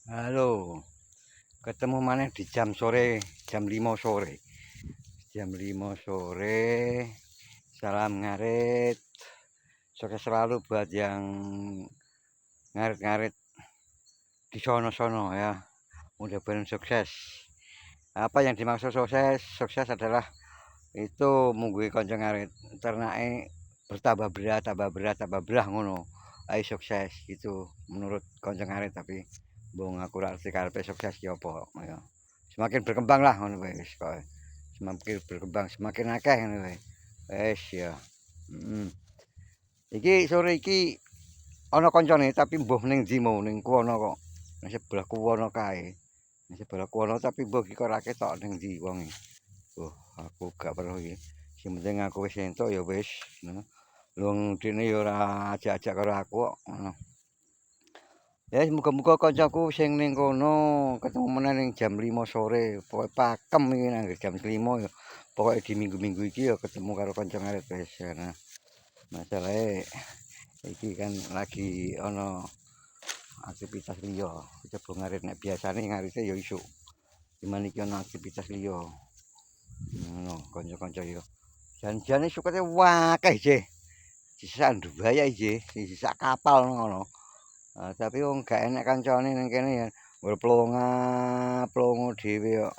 Halo, ketemu mana di jam sore, jam 5 sore. Jam 5 sore, salam ngarit. Sukses selalu buat yang ngarit-ngarit di sono-sono ya. Mudah-mudahan sukses. Apa yang dimaksud sukses? Sukses adalah itu munggui konco ngarit. Ternake bertambah berat, tambah berat, tambah berat ngono. Ayo sukses gitu menurut konco ngarit tapi bung aku ora ngerti karepe sukses ki apa ya. Semakin berkembang lah ngono wae wis kok. Semakin berkembang semakin akeh ngono wae. Wis ya. Heeh. Iki sore iki ana kancane tapi mbuh ning ndi mau ning kono kok. Ning sebelah kono kae. Ning sebelah kono tapi mbuh iki kok ora ketok ning ndi wonge. Oh, aku gak weruh iki. Sing penting aku wis entuk ya wis. Wong dene ya ora ajak-ajak karo aku kok ngono. Ya muga-muga kancaku sing ning kono ketemu meneh ning jam 5 sore. Pokoke pakem iki nang jam 5 ya. Pokoke di minggu-minggu iki ya ketemu karo kanca ngarit wis. Nah, masalahe iki kan lagi ana aktivitas liya. Coba ngarit nek biasane ngarite ya isuk. Cuman iki ana aktivitas liya. Ngono kanca-kanca ya. Jan-jane sukate wakeh jeh. Sisak Dubai jeh, sisak kapal ngono. Tapi wong gak enek kancane ning kene ya plonga-plongo dhewe kok.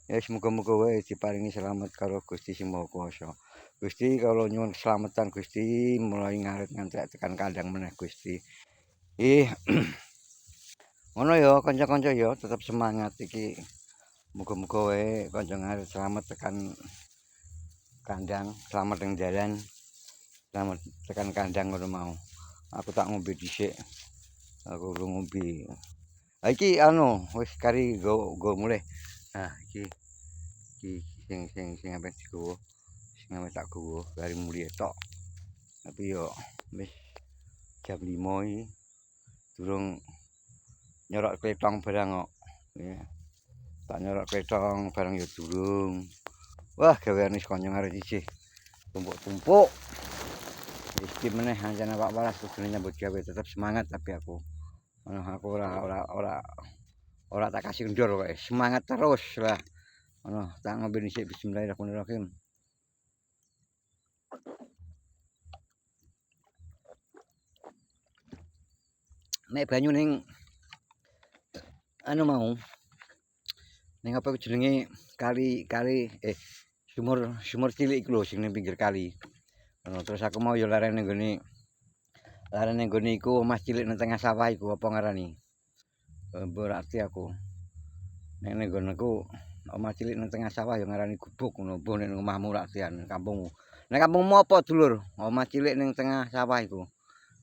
Ya wis muga-muga wae diparingi slamet karo Gusti Sing Maha Kuwasa. Gusti kula nyuwun keselamatan Gusti mulai ngarit nganti tekan kandang meneh Gusti. Ih, ngono ya kanca-kanca ya tetep semangat iki. Muga-muga wae kanca ngarit slamet tekan kandang, slamet ning dalan, slamet tekan kandang ngono mau. Aku tak ngombe dhisik. Aku urung ngombe. Iki anu wis kari nggo mulih. Nah, iki sing ampe digowo, sing ampe tak gowo kari mulih tok. Tapi yo wis jam 5 iki durung nyorok klethong barang kok. Ya, tak nyorok klethong barang yo durung. Wah, gaweane kanca ngarit isih tumpuk-tumpuk. Iki meneh ancen awak waras kudune nyambut gawe tetep semangat tapi aku. Aku ora tak kasih kendor kowe. Semangat terus lah. Ngono, tak ngombe dhisik bismillahirrahmanirrahim. Nek banyu ning anu mau ning apa jenenge kali sumur cilik iku lho sing ning pinggir kali. Ngono terus aku mau yo leren ning nggone iku omah cilik ning tengah sawah iku apa ngarani. Mbok arti aku. Nek ning nggonku omah cilik ning tengah sawah yo ngarani gubuk ngono. Mbok nek omahmu raksian kampungmu. Nek kampungmu apa dulur? Omah cilik ning tengah sawah iku.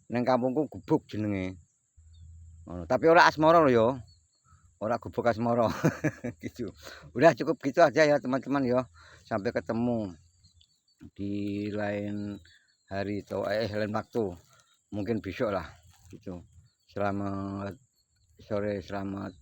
Ning kampungku gubuk jenenge. Ngono, tapi ora asmara lho ya. Ora gubuk asmara. Gitu. Udah cukup gitu aja ya teman-teman ya. Sampai ketemu di lain hari atau lain waktu. Mungkin besok lah gitu. Selamat sore, selamat